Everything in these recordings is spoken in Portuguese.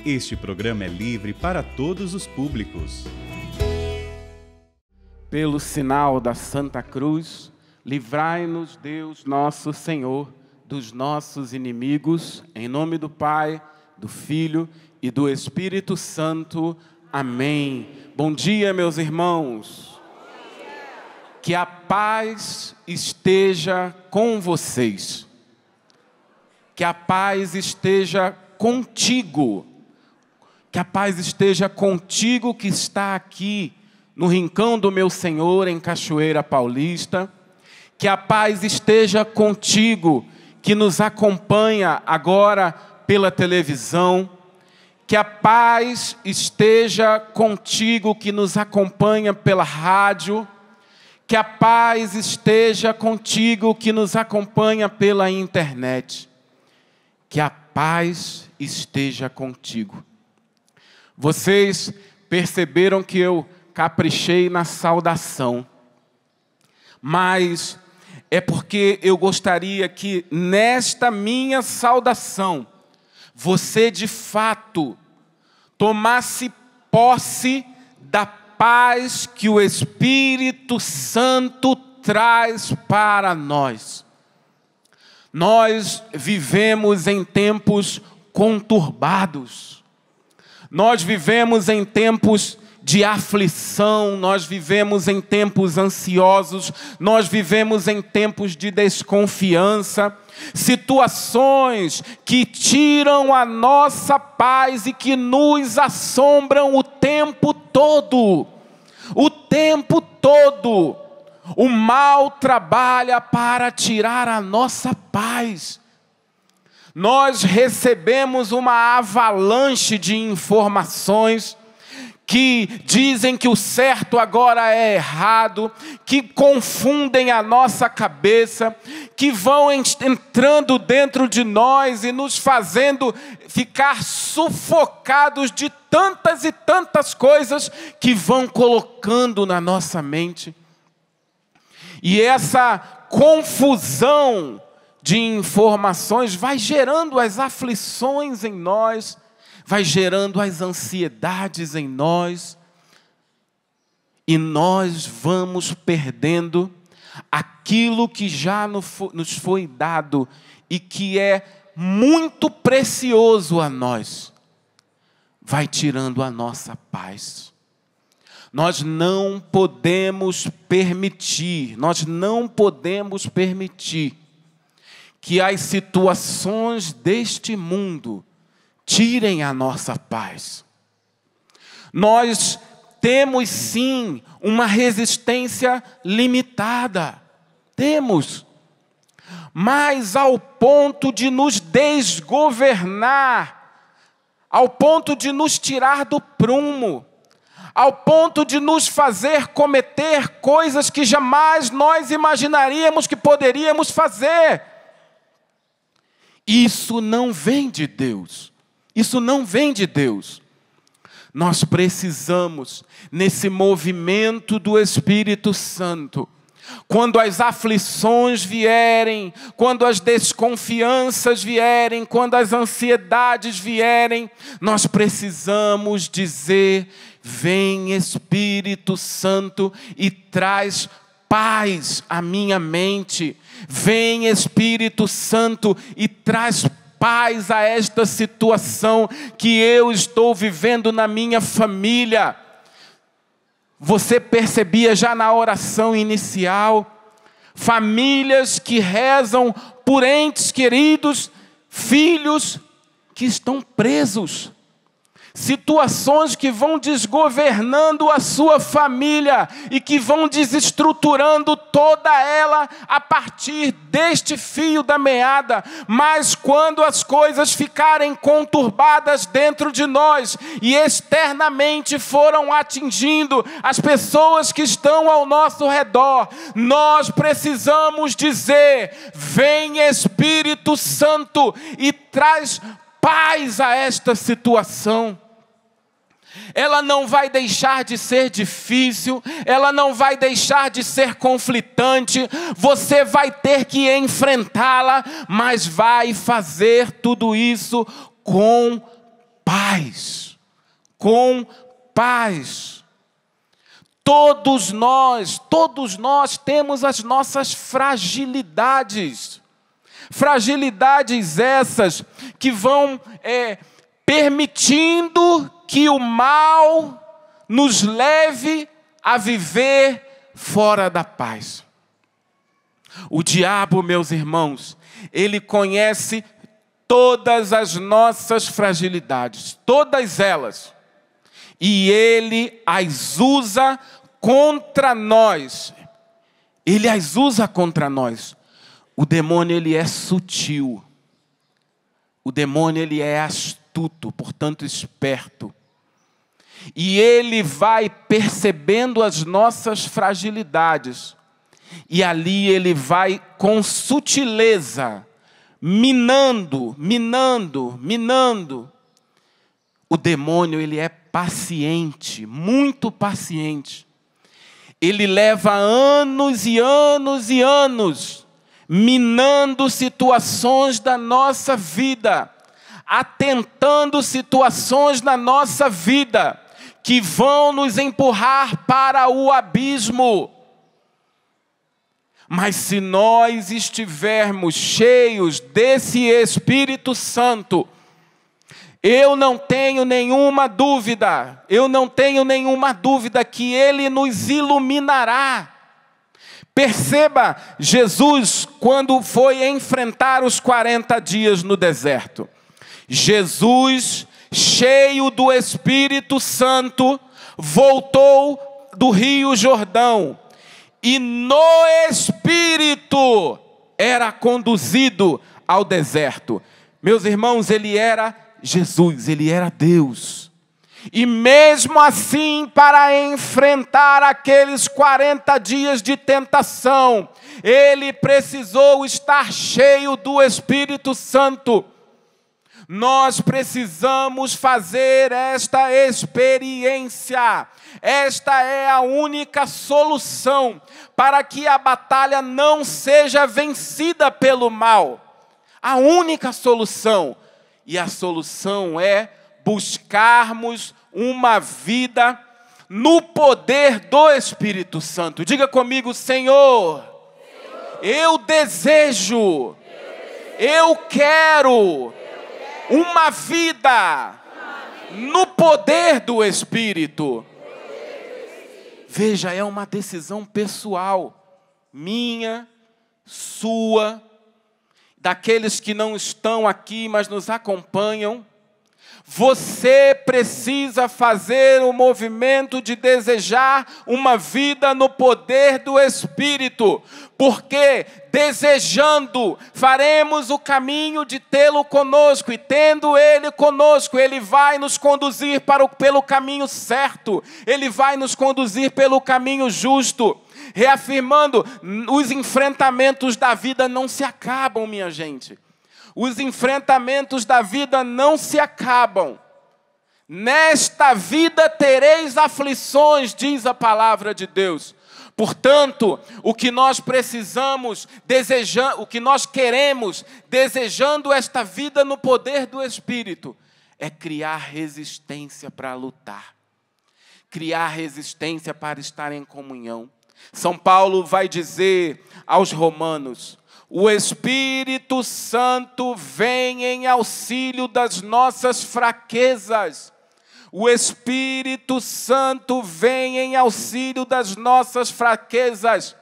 Este programa é livre para todos os públicos. Pelo sinal da Santa Cruz, livrai-nos, Deus nosso Senhor, dos nossos inimigos, em nome do Pai, do Filho e do Espírito Santo. Amém. Bom dia, meus irmãos. Que a paz esteja com vocês. Que a paz esteja contigo. Que a paz esteja contigo que está aqui no Rincão do Meu Senhor, em Cachoeira Paulista. Que a paz esteja contigo que nos acompanha agora pela televisão. Que a paz esteja contigo que nos acompanha pela rádio. Que a paz esteja contigo que nos acompanha pela internet. Que a paz esteja contigo. Vocês perceberam que eu caprichei na saudação, mas é porque eu gostaria que nesta minha saudação, você de fato tomasse posse da paz que o Espírito Santo traz para nós. Nós vivemos em tempos conturbados. Nós vivemos em tempos de aflição, nós vivemos em tempos ansiosos, nós vivemos em tempos de desconfiança, situações que tiram a nossa paz e que nos assombram o tempo todo. O tempo todo. O mal trabalha para tirar a nossa paz. Nós recebemos uma avalanche de informações que dizem que o certo agora é errado, que confundem a nossa cabeça, que vão entrando dentro de nós e nos fazendo ficar sufocados de tantas e tantas coisas que vão colocando na nossa mente. E essa confusão de informações vai gerando as aflições em nós, vai gerando as ansiedades em nós, e nós vamos perdendo aquilo que já nos foi dado e que é muito precioso a nós, vai tirando a nossa paz. Nós não podemos permitir que as situações deste mundo tirem a nossa paz. Nós temos sim uma resistência limitada. Temos. Mas ao ponto de nos desgovernar, ao ponto de nos tirar do prumo, ao ponto de nos fazer cometer coisas que jamais nós imaginaríamos que poderíamos fazer. Isso não vem de Deus. Isso não vem de Deus. Nós precisamos, nesse movimento do Espírito Santo, quando as aflições vierem, quando as desconfianças vierem, quando as ansiedades vierem, nós precisamos dizer: vem Espírito Santo e traz paz à minha mente. Vem Espírito Santo e traz paz a esta situação que eu estou vivendo na minha família. Você percebia já na oração inicial, famílias que rezam por entes queridos, filhos que estão presos. Situações que vão desgovernando a sua família e que vão desestruturando toda ela a partir deste fio da meada. Mas quando as coisas ficarem conturbadas dentro de nós e externamente foram atingindo as pessoas que estão ao nosso redor, nós precisamos dizer: vem Espírito Santo e traz paz a esta situação. Ela não vai deixar de ser difícil, ela não vai deixar de ser conflitante, você vai ter que enfrentá-la, mas vai fazer tudo isso com paz. Com paz. Todos nós temos as nossas fragilidades. Fragilidades essas que vão permitindo que o mal nos leve a viver fora da paz. O diabo, meus irmãos, ele conhece todas as nossas fragilidades, todas elas. E ele as usa contra nós. Ele as usa contra nós. O demônio, ele é sutil. O demônio, ele é astuto, portanto esperto. E ele vai percebendo as nossas fragilidades. E ali ele vai com sutileza, minando. O demônio, ele é paciente, muito paciente. Ele leva anos e anos, minando situações da nossa vida, atentando situações na nossa vida, que vão nos empurrar para o abismo. Mas se nós estivermos cheios desse Espírito Santo, eu não tenho nenhuma dúvida que Ele nos iluminará. Perceba, Jesus, quando foi enfrentar os 40 dias no deserto, Jesus, cheio do Espírito Santo, voltou do Rio Jordão, e no Espírito era conduzido ao deserto. Meus irmãos, ele era Jesus, ele era Deus. E mesmo assim, para enfrentar aqueles 40 dias de tentação, ele precisou estar cheio do Espírito Santo. Nós precisamos fazer esta experiência. Esta é a única solução para que a batalha não seja vencida pelo mal. A única solução. E a solução é buscarmos uma vida no poder do Espírito Santo. Diga comigo: Senhor, eu desejo, eu quero uma vida no poder do Espírito. Veja, é uma decisão pessoal, minha, sua, daqueles que não estão aqui, mas nos acompanham. Você precisa fazer o movimento de desejar uma vida no poder do Espírito, porque desejando, faremos o caminho de tê-lo conosco, e tendo Ele conosco, Ele vai nos conduzir pelo caminho certo, Ele vai nos conduzir pelo caminho justo. Reafirmando, os enfrentamentos da vida não se acabam, minha gente. Os enfrentamentos da vida não se acabam. Nesta vida tereis aflições, diz a palavra de Deus. Portanto, o que nós precisamos, o que nós queremos, desejando esta vida no poder do Espírito, é criar resistência para lutar. Criar resistência para estar em comunhão. São Paulo vai dizer aos Romanos: o Espírito Santo vem em auxílio das nossas fraquezas. O Espírito Santo vem em auxílio das nossas fraquezas.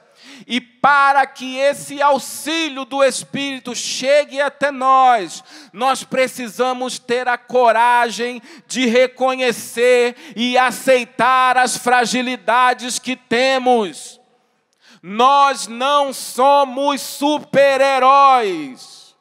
E para que esse auxílio do Espírito chegue até nós, nós precisamos ter a coragem de reconhecer e aceitar as fragilidades que temos. Nós não somos super-heróis.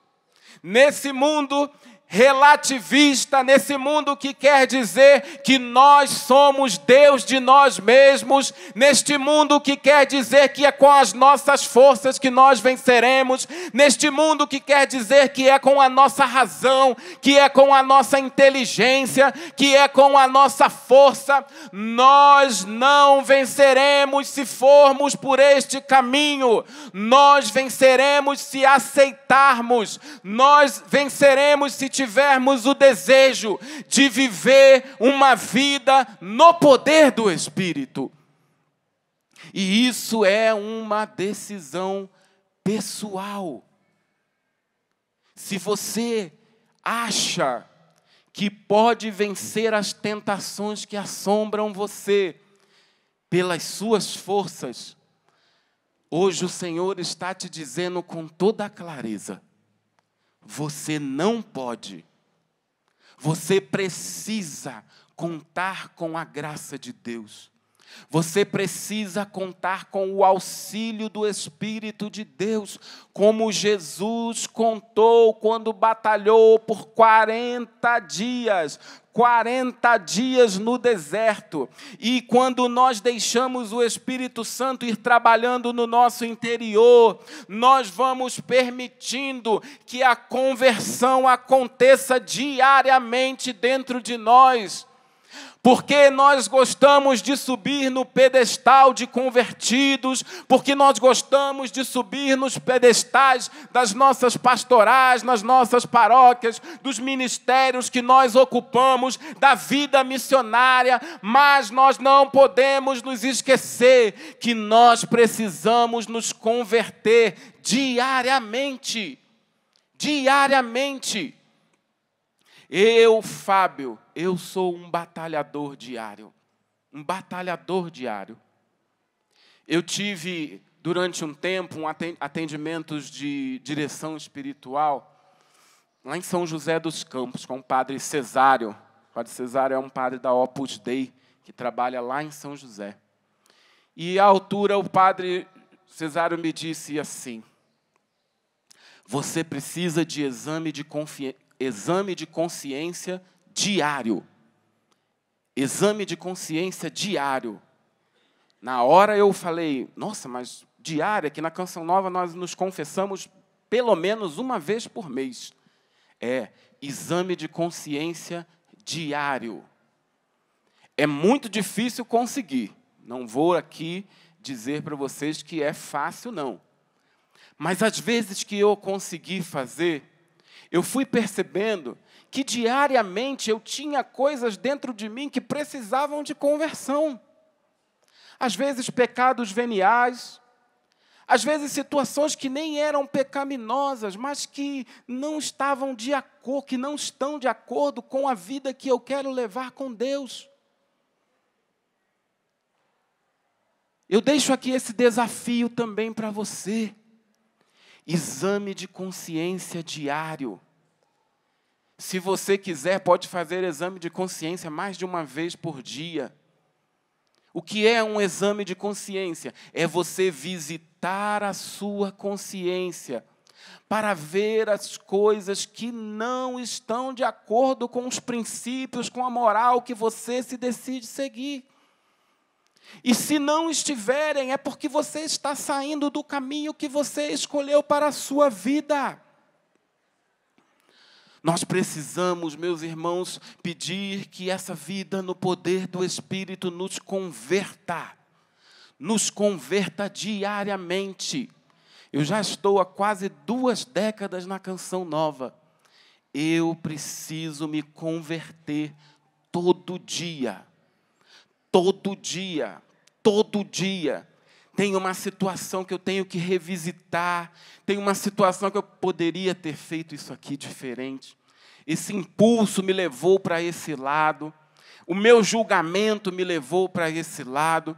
Nesse mundo relativista, nesse mundo que quer dizer que nós somos Deus de nós mesmos, neste mundo que quer dizer que é com as nossas forças que nós venceremos, neste mundo que quer dizer que é com a nossa razão, que é com a nossa inteligência, que é com a nossa força, nós não venceremos se formos por este caminho. Nós venceremos se aceitarmos, nós venceremos se tivermos tivermos o desejo de viver uma vida no poder do Espírito. E isso é uma decisão pessoal. Se você acha que pode vencer as tentações que assombram você pelas suas forças, hoje o Senhor está te dizendo com toda a clareza: você não pode. Você precisa contar com a graça de Deus. Você precisa contar com o auxílio do Espírito de Deus, como Jesus contou quando batalhou por 40 dias. 40 dias no deserto. E quando nós deixamos o Espírito Santo ir trabalhando no nosso interior, nós vamos permitindo que a conversão aconteça diariamente dentro de nós. Porque nós gostamos de subir no pedestal de convertidos, porque nós gostamos de subir nos pedestais das nossas pastorais, nas nossas paróquias, dos ministérios que nós ocupamos, da vida missionária, mas nós não podemos nos esquecer que nós precisamos nos converter diariamente. Diariamente. Eu, Fábio, eu sou um batalhador diário. Um batalhador diário. Eu tive, durante um tempo, atendimentos de direção espiritual lá em São José dos Campos, com o padre Cesário. O padre Cesário é um padre da Opus Dei, que trabalha lá em São José. E, à altura, o padre Cesário me disse assim: você precisa de exame de consciência diário. Exame de consciência diário. Na hora eu falei: nossa, mas diário? Aqui na Canção Nova nós nos confessamos pelo menos uma vez por mês. É, exame de consciência diário. É muito difícil conseguir. Não vou aqui dizer para vocês que é fácil, não. Mas às vezes que eu consegui fazer, eu fui percebendo que diariamente eu tinha coisas dentro de mim que precisavam de conversão. Às vezes pecados veniais, às vezes situações que nem eram pecaminosas, mas que não estavam de acordo, que não estão de acordo com a vida que eu quero levar com Deus. Eu deixo aqui esse desafio também para você. Exame de consciência diário. Se você quiser, pode fazer exame de consciência mais de uma vez por dia. O que é um exame de consciência? É você visitar a sua consciência para ver as coisas que não estão de acordo com os princípios, com a moral que você se decide seguir. E se não estiverem, é porque você está saindo do caminho que você escolheu para a sua vida. Nós precisamos, meus irmãos, pedir que essa vida no poder do Espírito nos converta diariamente. Eu já estou há quase 2 décadas na Canção Nova. Eu preciso me converter todo dia. Todo dia. Tem uma situação que eu tenho que revisitar, tem uma situação que eu poderia ter feito isso aqui diferente. Esse impulso me levou para esse lado, o meu julgamento me levou para esse lado.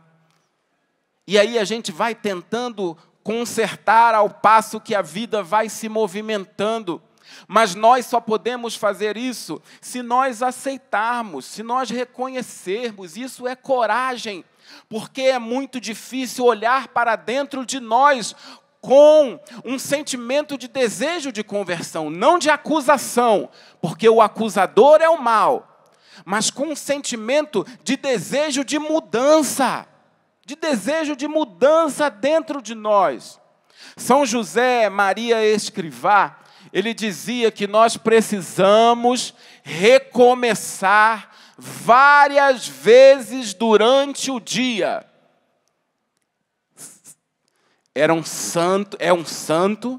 E aí a gente vai tentando consertar ao passo que a vida vai se movimentando. Mas nós só podemos fazer isso se nós aceitarmos, se nós reconhecermos. Isso é coragem, porque é muito difícil olhar para dentro de nós com um sentimento de desejo de conversão, não de acusação, porque o acusador é o mal, mas com um sentimento de desejo de mudança dentro de nós. São José Maria Escrivá, ele dizia que nós precisamos recomeçar várias vezes durante o dia. É um santo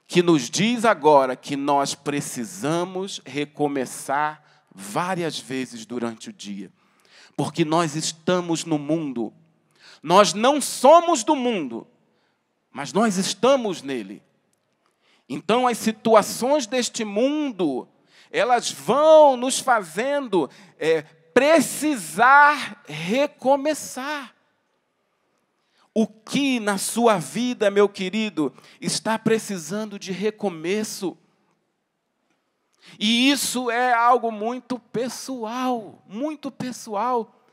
que nos diz agora que nós precisamos recomeçar várias vezes durante o dia. Porque nós estamos no mundo. Nós não somos do mundo, mas nós estamos nele. Então, as situações deste mundo, elas vão nos fazendo precisar recomeçar. O que na sua vida, meu querido, está precisando de recomeço? E isso é algo muito pessoal, muito pessoal.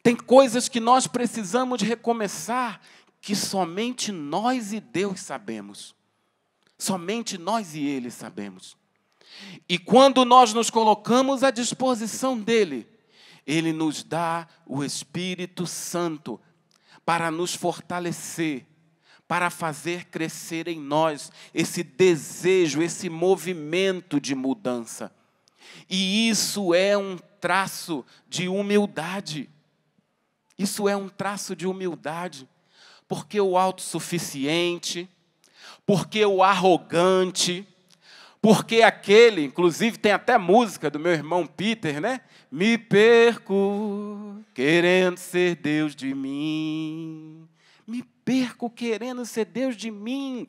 Tem coisas que nós precisamos de recomeçar, que somente nós e Deus sabemos. Somente nós e Ele sabemos. E quando nós nos colocamos à disposição dEle, Ele nos dá o Espírito Santo para nos fortalecer, para fazer crescer em nós esse desejo, esse movimento de mudança. E isso é um traço de humildade. Isso é um traço de humildade. Porque o autossuficiente, porque o arrogante, porque aquele, inclusive tem até música do meu irmão Peter, né? Me perco querendo ser Deus de mim. Me perco querendo ser Deus de mim.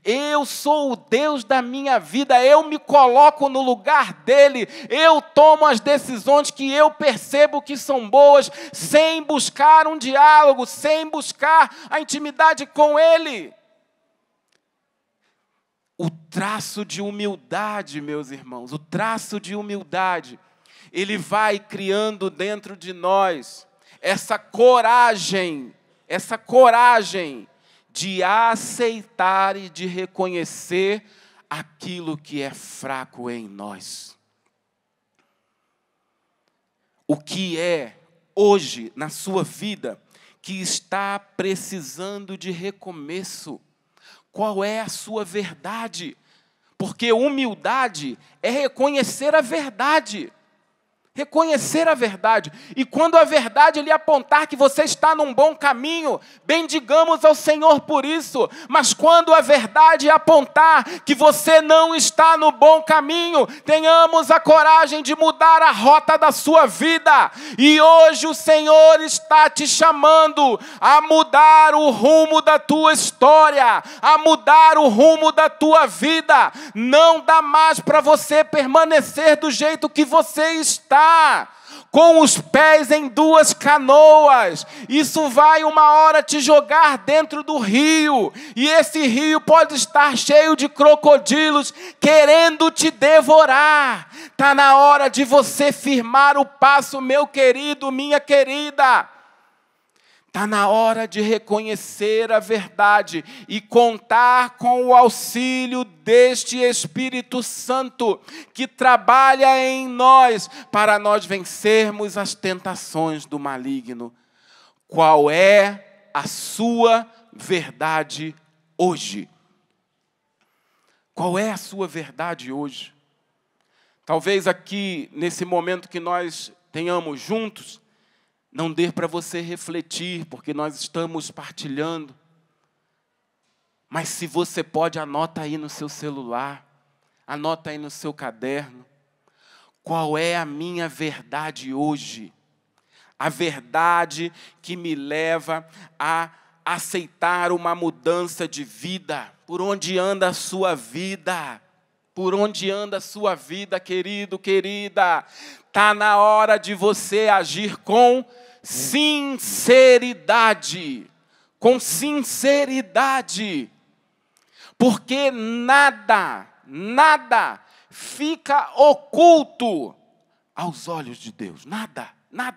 Eu sou o Deus da minha vida, eu me coloco no lugar dele, eu tomo as decisões que eu percebo que são boas, sem buscar um diálogo, sem buscar a intimidade com ele. O traço de humildade, meus irmãos, o traço de humildade, ele vai criando dentro de nós essa coragem de aceitar e de reconhecer aquilo que é fraco em nós. O que é hoje na sua vida que está precisando de recomeço? Qual é a sua verdade? Porque humildade é reconhecer a verdade. Reconhecer a verdade. E quando a verdade lhe apontar que você está num bom caminho, bendigamos ao Senhor por isso. Mas quando a verdade apontar que você não está no bom caminho, tenhamos a coragem de mudar a rota da sua vida. E hoje o Senhor está te chamando a mudar o rumo da tua história, a mudar o rumo da tua vida. Não dá mais para você permanecer do jeito que você está, com os pés em duas canoas. Isso vai uma hora te jogar dentro do rio, e esse rio pode estar cheio de crocodilos querendo te devorar. Está na hora de você firmar o passo, meu querido, minha querida. Está na hora de reconhecer a verdade e contar com o auxílio deste Espírito Santo que trabalha em nós para nós vencermos as tentações do maligno. Qual é a sua verdade hoje? Qual é a sua verdade hoje? Talvez aqui, nesse momento que nós tenhamos juntos, não dê para você refletir, porque nós estamos partilhando. Mas se você pode, anota aí no seu celular, anota aí no seu caderno. Qual é a minha verdade hoje? A verdade que me leva a aceitar uma mudança de vida. Por onde anda a sua vida? Por onde anda a sua vida, querido, querida? Está na hora de você agir com sinceridade. Com sinceridade. Porque nada fica oculto aos olhos de Deus. Nada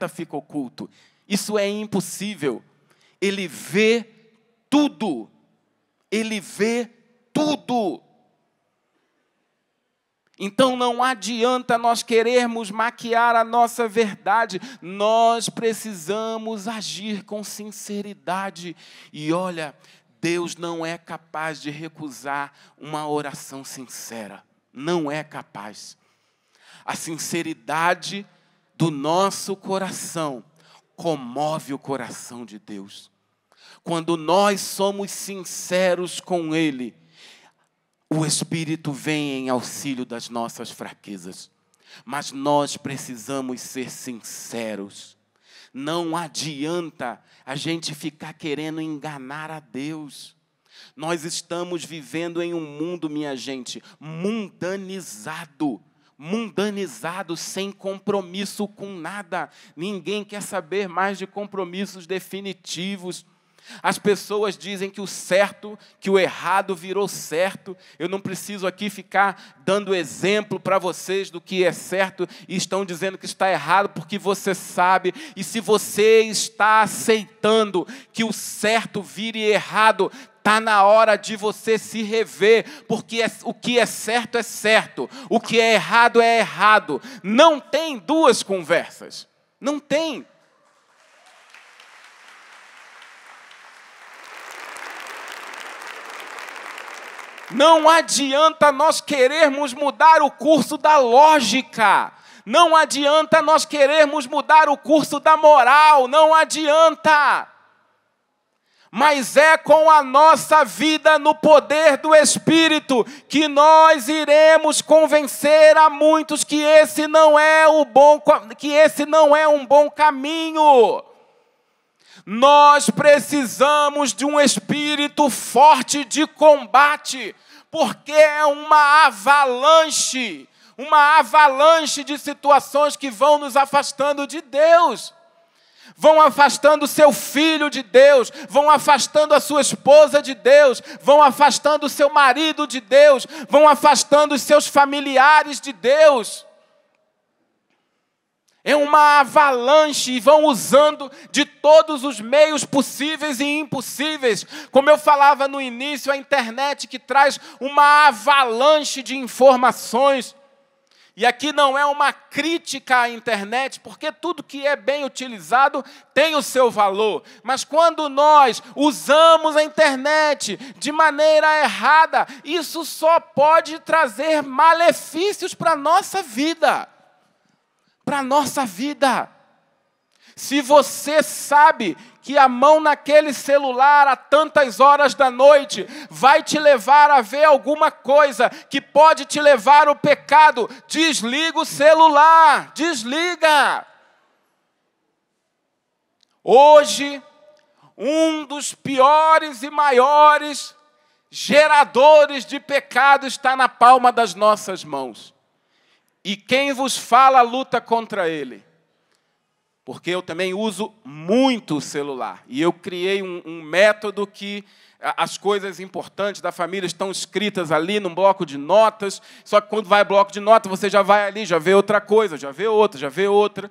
fica oculto. Isso é impossível. Ele vê tudo. Ele vê tudo. Então não adianta nós querermos maquiar a nossa verdade. Nós precisamos agir com sinceridade. E olha, Deus não é capaz de recusar uma oração sincera. Não é capaz. A sinceridade do nosso coração comove o coração de Deus. Quando nós somos sinceros com Ele, O Espírito vem em auxílio das nossas fraquezas. Mas nós precisamos ser sinceros. Não adianta a gente ficar querendo enganar a Deus. Nós estamos vivendo em um mundo, minha gente, mundanizado. Mundanizado, sem compromisso com nada. Ninguém quer saber mais de compromissos definitivos. As pessoas dizem que o certo, que o errado virou certo. Eu não preciso aqui ficar dando exemplo para vocês do que é certo e estão dizendo que está errado porque você sabe. E se você está aceitando que o certo vire errado, está na hora de você se rever, porque o que é certo, o que é errado. Não tem duas conversas, não tem. Não adianta nós querermos mudar o curso da lógica, não adianta nós querermos mudar o curso da moral, não adianta. Mas é com a nossa vida no poder do Espírito que nós iremos convencer a muitos que esse não é um bom caminho. Nós precisamos de um espírito forte de combate, porque é uma avalanche de situações que vão nos afastando de Deus. Vão afastando o seu filho de Deus, vão afastando a sua esposa de Deus, vão afastando o seu marido de Deus, vão afastando os seus familiares de Deus. É uma avalanche e vão usando de todos os meios possíveis e impossíveis. Como eu falava no início, a internet que traz uma avalanche de informações. E aqui não é uma crítica à internet, porque tudo que é bem utilizado tem o seu valor. Mas quando nós usamos a internet de maneira errada, isso só pode trazer malefícios para a nossa vida. Para a nossa vida. Se você sabe que a mão naquele celular a tantas horas da noite vai te levar a ver alguma coisa que pode te levar ao pecado, desliga o celular, desliga. Hoje, um dos piores e maiores geradores de pecado está na palma das nossas mãos. E quem vos fala luta contra ele. Porque eu também uso muito o celular. E eu criei um método que as coisas importantes da família estão escritas ali num bloco de notas. Só que quando vai bloco de notas, você já vai ali, já vê outra coisa, já vê outra.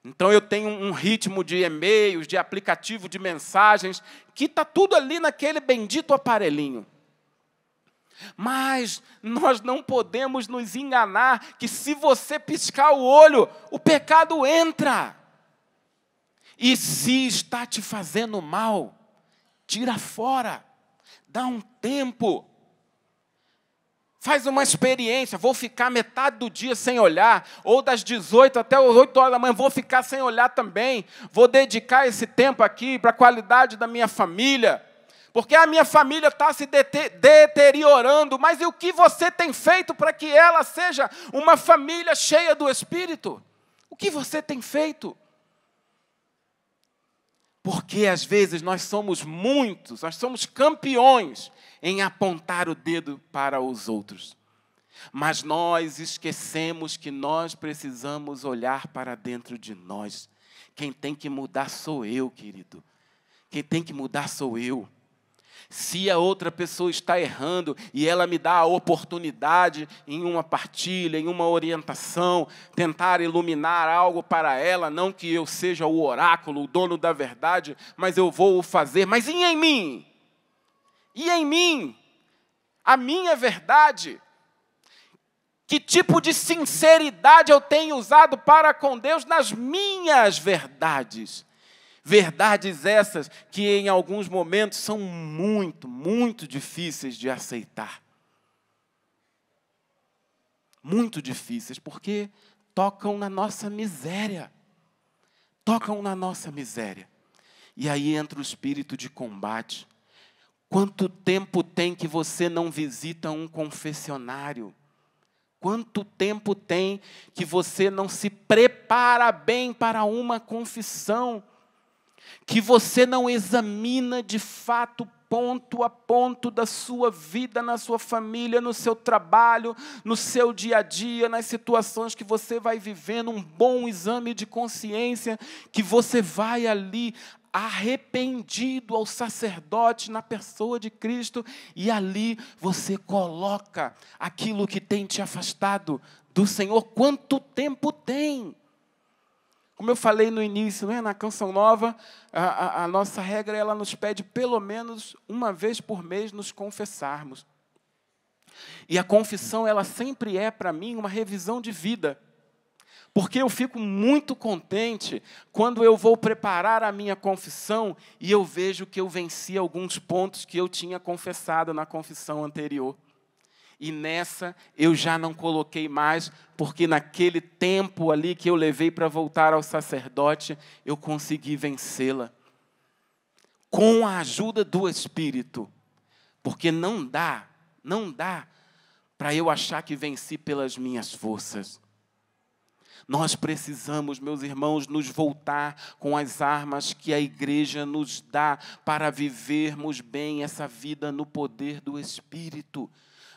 Então eu tenho um ritmo de e-mails, de aplicativo de mensagens, que está tudo ali naquele bendito aparelhinho. Mas nós não podemos nos enganar que se você piscar o olho, o pecado entra. E se está te fazendo mal, tira fora, dá um tempo. Faz uma experiência, vou ficar metade do dia sem olhar, ou das 18 até as 8 horas da manhã, vou ficar sem olhar também. Vou dedicar esse tempo aqui para a qualidade da minha família. Porque a minha família está se deteriorando, mas e o que você tem feito para que ela seja uma família cheia do Espírito? O que você tem feito? Porque às vezes nós somos campeões em apontar o dedo para os outros. Mas nós esquecemos que nós precisamos olhar para dentro de nós. Quem tem que mudar sou eu, querido. Quem tem que mudar sou eu. Se a outra pessoa está errando e ela me dá a oportunidade em uma partilha, em uma orientação, tentar iluminar algo para ela, não que eu seja o oráculo, o dono da verdade, mas eu vou o fazer. Mas e em mim? E em mim? A minha verdade? Que tipo de sinceridade eu tenho usado para com Deus nas minhas verdades? Verdades essas que em alguns momentos são muito difíceis de aceitar. Muito difíceis, porque tocam na nossa miséria. Tocam na nossa miséria. E aí entra o espírito de combate. Quanto tempo tem que você não visita um confessionário? Quanto tempo tem que você não se prepara bem para uma confissão? Que você não examina de fato ponto a ponto da sua vida, na sua família, no seu trabalho, no seu dia a dia, nas situações que você vai vivendo, um bom exame de consciência, que você vai ali arrependido ao sacerdote na pessoa de Cristo, e ali você coloca aquilo que tem te afastado do Senhor. Quanto tempo tem? Como eu falei no início, né, na Canção Nova, a nossa regra, ela nos pede pelo menos uma vez por mês nos confessarmos. E a confissão, ela sempre é para mim uma revisão de vida. Porque eu fico muito contente quando eu vou preparar a minha confissão e eu vejo que eu venci alguns pontos que eu tinha confessado na confissão anterior. E nessa eu já não coloquei mais, porque naquele tempo ali que eu levei para voltar ao sacerdote, eu consegui vencê-la. Com a ajuda do Espírito. Porque não dá para eu achar que venci pelas minhas forças. Nós precisamos, meus irmãos, nos voltar com as armas que a igreja nos dá para vivermos bem essa vida no poder do Espírito.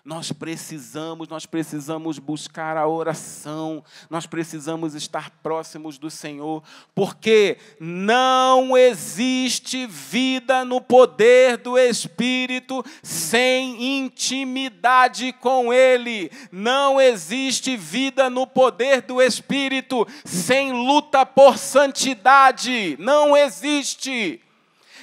Nós precisamos buscar a oração, nós precisamos estar próximos do Senhor, porque não existe vida no poder do Espírito sem intimidade com Ele. Não existe vida no poder do Espírito sem luta por santidade. Não existe.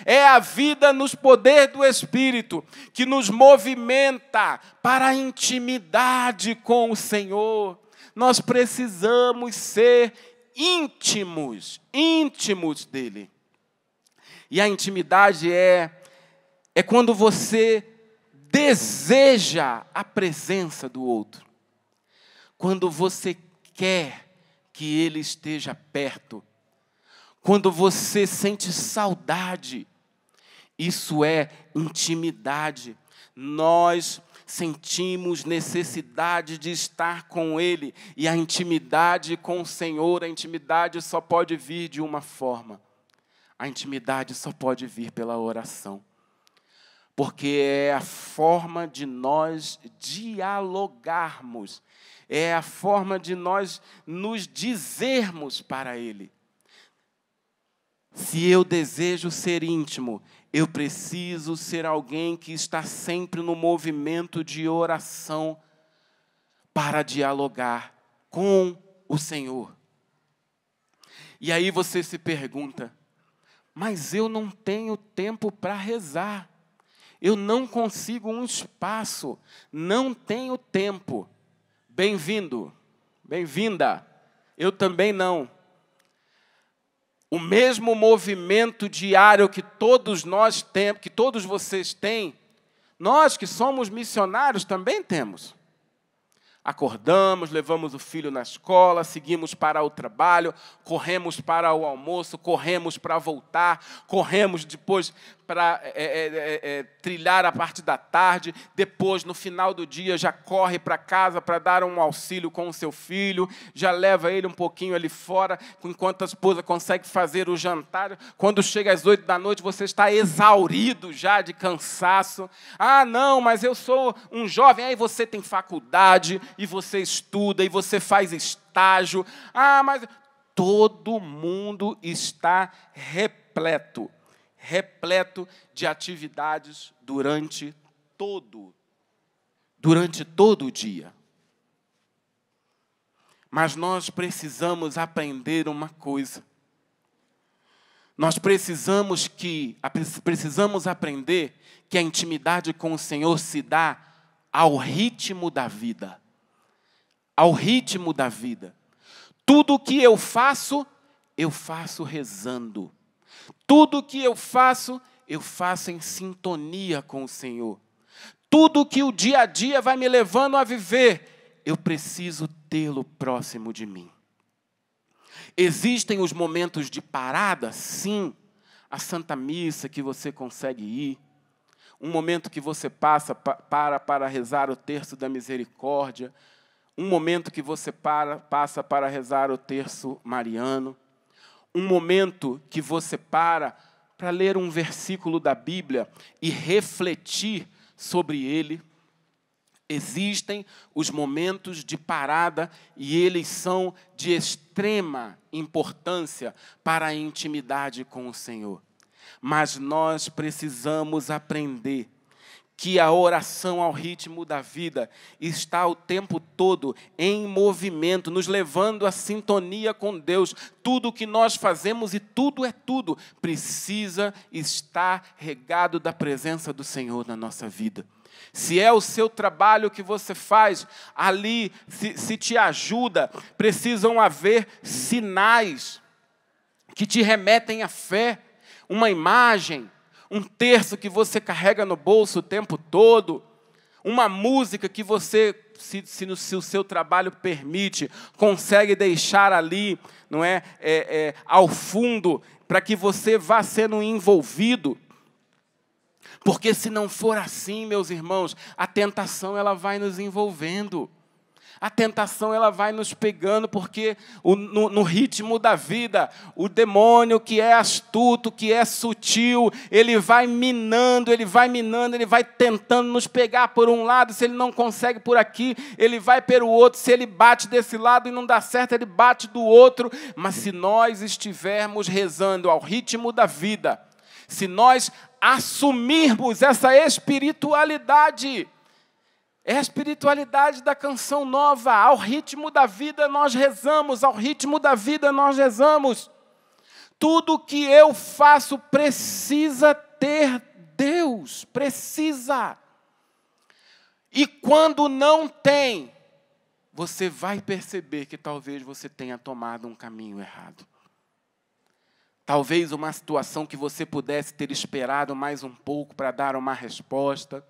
É a vida nos poderes do Espírito que nos movimenta para a intimidade com o Senhor. Nós precisamos ser íntimos dEle. E a intimidade é quando você deseja a presença do outro. Quando você quer que Ele esteja perto. Quando você sente saudade, isso é intimidade. Nós sentimos necessidade de estar com Ele. E a intimidade com o Senhor, a intimidade só pode vir de uma forma. A intimidade só pode vir pela oração. Porque é a forma de nós dialogarmos. É a forma de nós nos dizermos para Ele. Se eu desejo ser íntimo, eu preciso ser alguém que está sempre no movimento de oração para dialogar com o Senhor. E aí você se pergunta, mas eu não tenho tempo para rezar. Eu não consigo um espaço, não tenho tempo. Bem-vindo, bem-vinda. Eu também não. O mesmo movimento diário que todos nós temos, que todos vocês têm, nós que somos missionários também temos. Acordamos, levamos o filho na escola, seguimos para o trabalho, corremos para o almoço, corremos para voltar, corremos depois para trilhar a parte da tarde, depois, no final do dia, já corre para casa para dar um auxílio com o seu filho, já leva ele um pouquinho ali fora, enquanto a esposa consegue fazer o jantar. Quando chega às 8 da noite, você está exaurido já de cansaço. Ah, não, mas eu sou um jovem. Aí você tem faculdade, e você estuda, e você faz estágio. Ah, mas todo mundo está repleto de atividades durante todo o dia. Mas nós precisamos aprender uma coisa. Nós precisamos aprender que a intimidade com o Senhor se dá ao ritmo da vida. Ao ritmo da vida. Tudo o que eu faço rezando. Tudo o que eu faço em sintonia com o Senhor. Tudo que o dia a dia vai me levando a viver, eu preciso tê-lo próximo de mim. Existem os momentos de parada? Sim. A Santa Missa que você consegue ir. um momento que você para rezar o terço da misericórdia, um momento que você passa para rezar o terço mariano, um momento que você para ler um versículo da Bíblia e refletir sobre ele. Existem os momentos de parada e eles são de extrema importância para a intimidade com o Senhor. Mas nós precisamos aprender que a oração ao ritmo da vida está o tempo todo em movimento, nos levando à sintonia com Deus. Tudo o que nós fazemos, e tudo é tudo, precisa estar regado da presença do Senhor na nossa vida. Se é o seu trabalho que você faz, ali, se te ajuda, precisam haver sinais que te remetem à fé, uma imagem, um terço que você carrega no bolso o tempo todo, uma música que você, se o seu trabalho permite, consegue deixar ali, não é, ao fundo, para que você vá sendo envolvido. Porque se não for assim, meus irmãos, a tentação ela vai nos envolvendo. A tentação ela vai nos pegando, porque no ritmo da vida, o demônio que é astuto, que é sutil, ele vai minando, ele vai tentando nos pegar por um lado. Se ele não consegue por aqui, ele vai pelo outro. Se ele bate desse lado e não dá certo, ele bate do outro. Mas se nós estivermos rezando ao ritmo da vida, se nós assumirmos essa espiritualidade, é a espiritualidade da canção nova. Ao ritmo da vida nós rezamos, ao ritmo da vida nós rezamos. Tudo que eu faço precisa ter Deus, precisa. E quando não tem, você vai perceber que talvez você tenha tomado um caminho errado. Talvez uma situação que você pudesse ter esperado mais um pouco para dar uma resposta.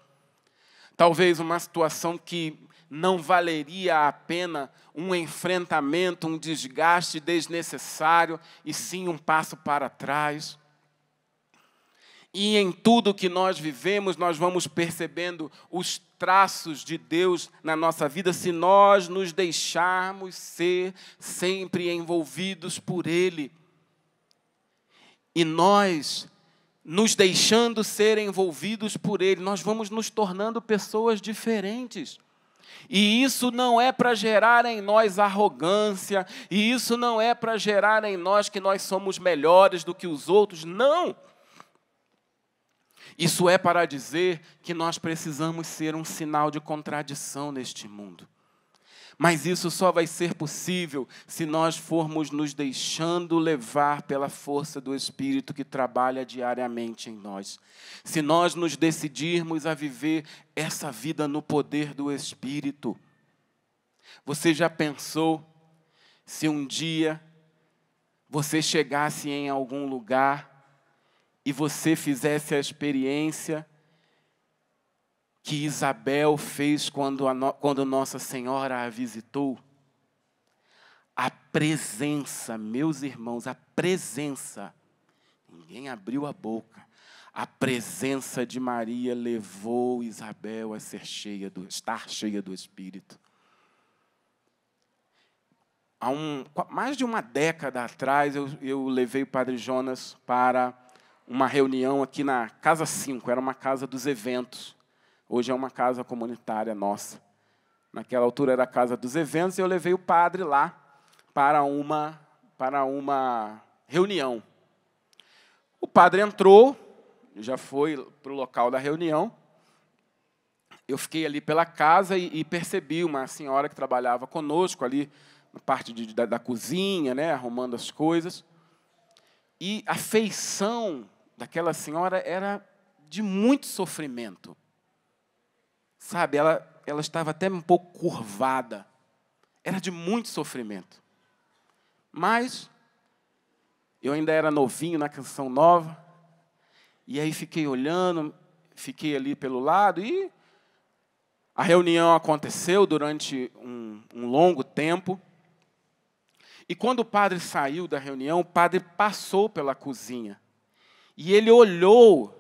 Talvez uma situação que não valeria a pena um enfrentamento, um desgaste desnecessário, e sim um passo para trás. E em tudo que nós vivemos, nós vamos percebendo os traços de Deus na nossa vida, se nós nos deixarmos ser sempre envolvidos por Ele. E nós, nos deixando ser envolvidos por Ele, nós vamos nos tornando pessoas diferentes. E isso não é para gerar em nós arrogância, e isso não é para gerar em nós que nós somos melhores do que os outros, não. Isso é para dizer que nós precisamos ser um sinal de contradição neste mundo. Mas isso só vai ser possível se nós formos nos deixando levar pela força do Espírito que trabalha diariamente em nós. Se nós nos decidirmos a viver essa vida no poder do Espírito. Você já pensou se um dia você chegasse em algum lugar e você fizesse a experiência que Isabel fez quando Nossa Senhora a visitou? A presença, meus irmãos, a presença, ninguém abriu a boca, a presença de Maria levou Isabel a estar cheia do Espírito. Há mais de uma década atrás, eu levei o Padre Jonas para uma reunião aqui na Casa 5, era uma casa dos eventos. Hoje é uma casa comunitária nossa. Naquela altura era a casa dos eventos, e eu levei o padre lá para uma reunião. O padre entrou, já foi para o local da reunião. Eu fiquei ali pela casa e percebi uma senhora que trabalhava conosco ali, na parte da cozinha, né, arrumando as coisas. E a feição daquela senhora era de muito sofrimento. Sabe, ela estava até um pouco curvada. Era de muito sofrimento. Mas eu ainda era novinho na canção nova. E aí fiquei olhando, fiquei ali pelo lado. E a reunião aconteceu durante um longo tempo. E quando o padre saiu da reunião, o padre passou pela cozinha. E ele olhou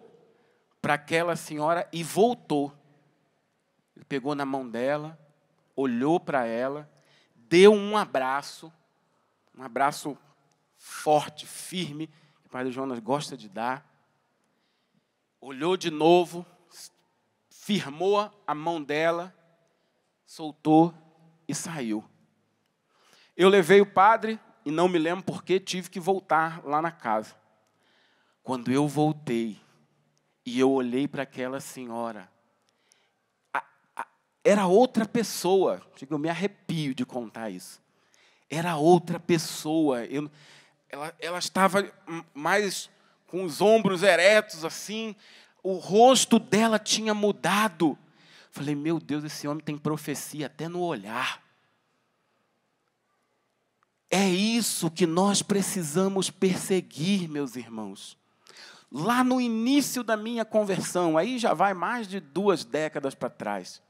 para aquela senhora e voltou. Ele pegou na mão dela, olhou para ela, deu um abraço forte, firme, que o Padre Jonas gosta de dar. Olhou de novo, firmou a mão dela, soltou e saiu. Eu levei o padre e não me lembro por que tive que voltar lá na casa. Quando eu voltei e eu olhei para aquela senhora, era outra pessoa. Eu me arrepio de contar isso. Era outra pessoa. Ela estava mais com os ombros eretos assim. O rosto dela tinha mudado. Falei, meu Deus, esse homem tem profecia até no olhar. É isso que nós precisamos perseguir, meus irmãos. Lá no início da minha conversão, aí já vai mais de 2 décadas para trás,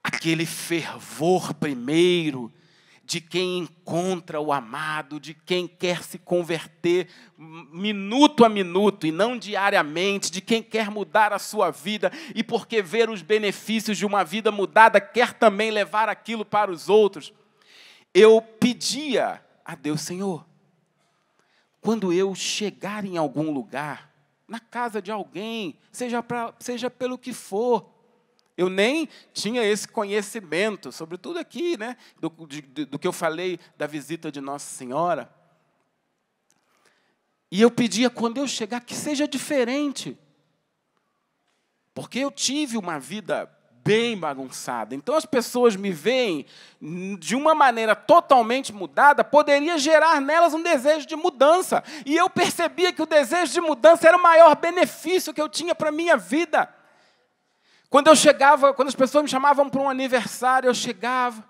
aquele fervor primeiro de quem encontra o amado, de quem quer se converter minuto a minuto e não diariamente, de quem quer mudar a sua vida e porque ver os benefícios de uma vida mudada quer também levar aquilo para os outros. Eu pedia a Deus, Senhor, quando eu chegar em algum lugar, na casa de alguém, seja pelo que for, eu nem tinha esse conhecimento, sobretudo aqui, né, do que eu falei da visita de Nossa Senhora. E eu pedia, quando eu chegar, que seja diferente. Porque eu tive uma vida bem bagunçada. Então, as pessoas me veem de uma maneira totalmente mudada, poderia gerar nelas um desejo de mudança. E eu percebia que o desejo de mudança era o maior benefício que eu tinha para a minha vida. Quando eu chegava, quando as pessoas me chamavam para um aniversário, eu chegava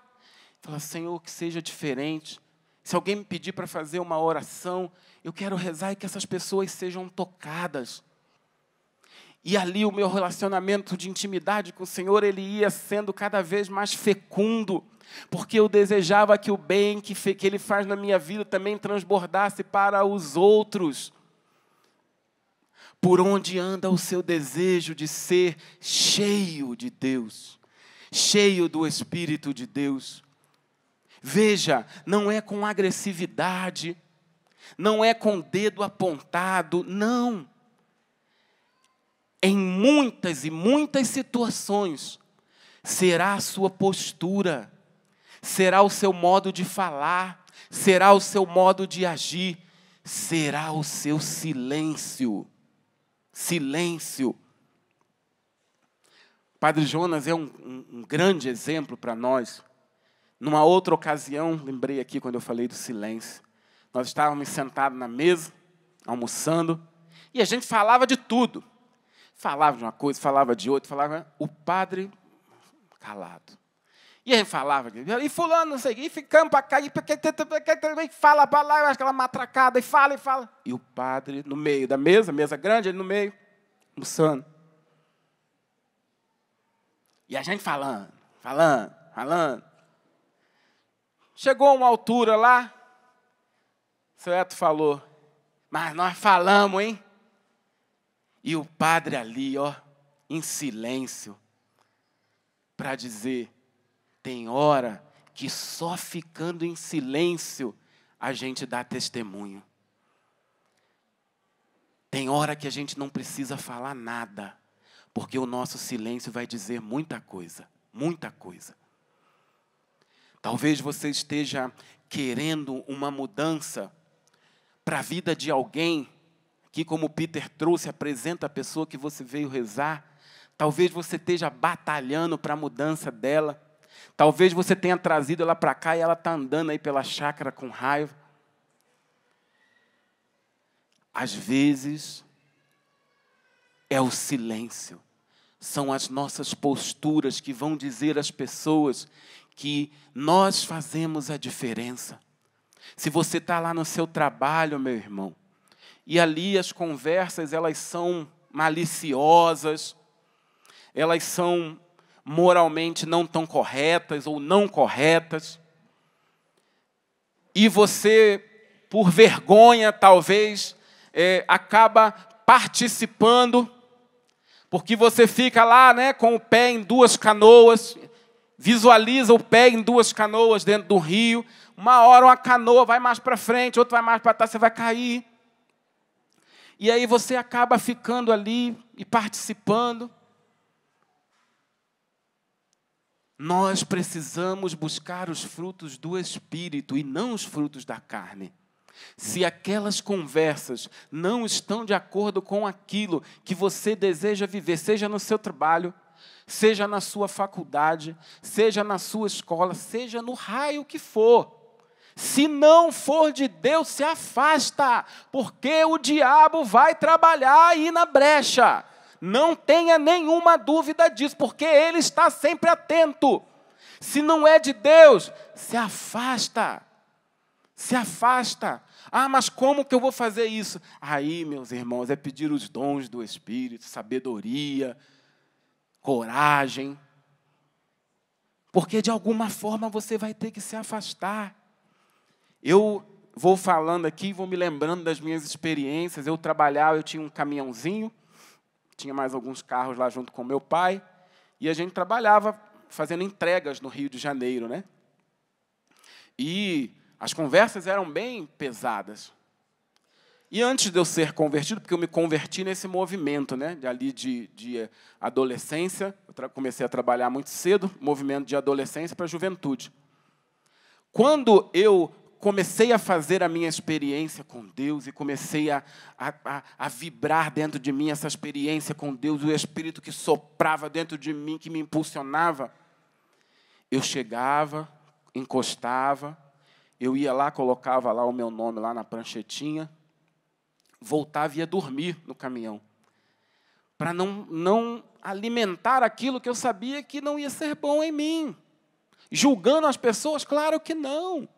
e falava, Senhor, que seja diferente. Se alguém me pedir para fazer uma oração, eu quero rezar e que essas pessoas sejam tocadas. E ali o meu relacionamento de intimidade com o Senhor, ele ia sendo cada vez mais fecundo, porque eu desejava que o bem que Ele faz na minha vida também transbordasse para os outros. Por onde anda o seu desejo de ser cheio de Deus, cheio do Espírito de Deus? Veja, não é com agressividade, não é com dedo apontado, não. Em muitas e muitas situações, será a sua postura, será o seu modo de falar, será o seu modo de agir, será o seu silêncio. Silêncio. Padre Jonas é um grande exemplo para nós. Numa outra ocasião, lembrei aqui quando eu falei do silêncio, nós estávamos sentados na mesa, almoçando, e a gente falava de tudo. Falava de uma coisa, falava de outra, falava o padre calado. E a gente falava, e fulano, não sei o quê, e ficamos para cá, e fala para lá, eu acho aquela matracada, e fala. E o padre no meio da mesa grande, ele no meio, almoçando. E a gente falando. Chegou uma altura lá, o seu Eto falou, mas nós falamos, hein? E o padre ali, ó, em silêncio, para dizer, tem hora que só ficando em silêncio a gente dá testemunho. Tem hora que a gente não precisa falar nada, porque o nosso silêncio vai dizer muita coisa, muita coisa. Talvez você esteja querendo uma mudança para a vida de alguém, que como Peter trouxe, apresenta a pessoa que você veio rezar. Talvez você esteja batalhando para a mudança dela. Talvez você tenha trazido ela para cá e ela está andando aí pela chácara com raiva. Às vezes, é o silêncio. São as nossas posturas que vão dizer às pessoas que nós fazemos a diferença. Se você está lá no seu trabalho, meu irmão, e ali as conversas, elas são maliciosas, elas são moralmente não tão corretas ou não corretas, e você, por vergonha, talvez, acaba participando, Porque você fica lá, né, com o pé em duas canoas, visualiza o pé em duas canoas dentro do rio. Uma hora uma canoa vai mais para frente, outra vai mais para trás, você vai cair. E aí você acaba ficando ali e participando. Nós precisamos buscar os frutos do Espírito e não os frutos da carne. Se aquelas conversas não estão de acordo com aquilo que você deseja viver, seja no seu trabalho, seja na sua faculdade, seja na sua escola, seja no raio que for, se não for de Deus, se afasta, porque o diabo vai trabalhar aí na brecha. Não tenha nenhuma dúvida disso, porque ele está sempre atento. Se não é de Deus, se afasta. Se afasta. Ah, mas como que eu vou fazer isso? Aí, meus irmãos, é pedir os dons do Espírito, sabedoria, coragem. Porque de alguma forma você vai ter que se afastar. Eu vou falando aqui, vou me lembrando das minhas experiências. Eu tinha um caminhãozinho, tinha mais alguns carros lá junto com meu pai, e a gente trabalhava fazendo entregas no Rio de Janeiro, né? E as conversas eram bem pesadas. E antes de eu ser convertido, porque eu me converti nesse movimento, né, de adolescência, eu comecei a trabalhar muito cedo, movimento de adolescência para a juventude. Quando eu comecei a fazer a minha experiência com Deus e comecei a vibrar dentro de mim essa experiência com Deus, o Espírito que soprava dentro de mim, que me impulsionava, eu chegava, encostava, eu ia lá, colocava lá o meu nome lá na pranchetinha, voltava e ia dormir no caminhão, para não alimentar aquilo que eu sabia que não ia ser bom em mim. Julgando as pessoas? Claro que não.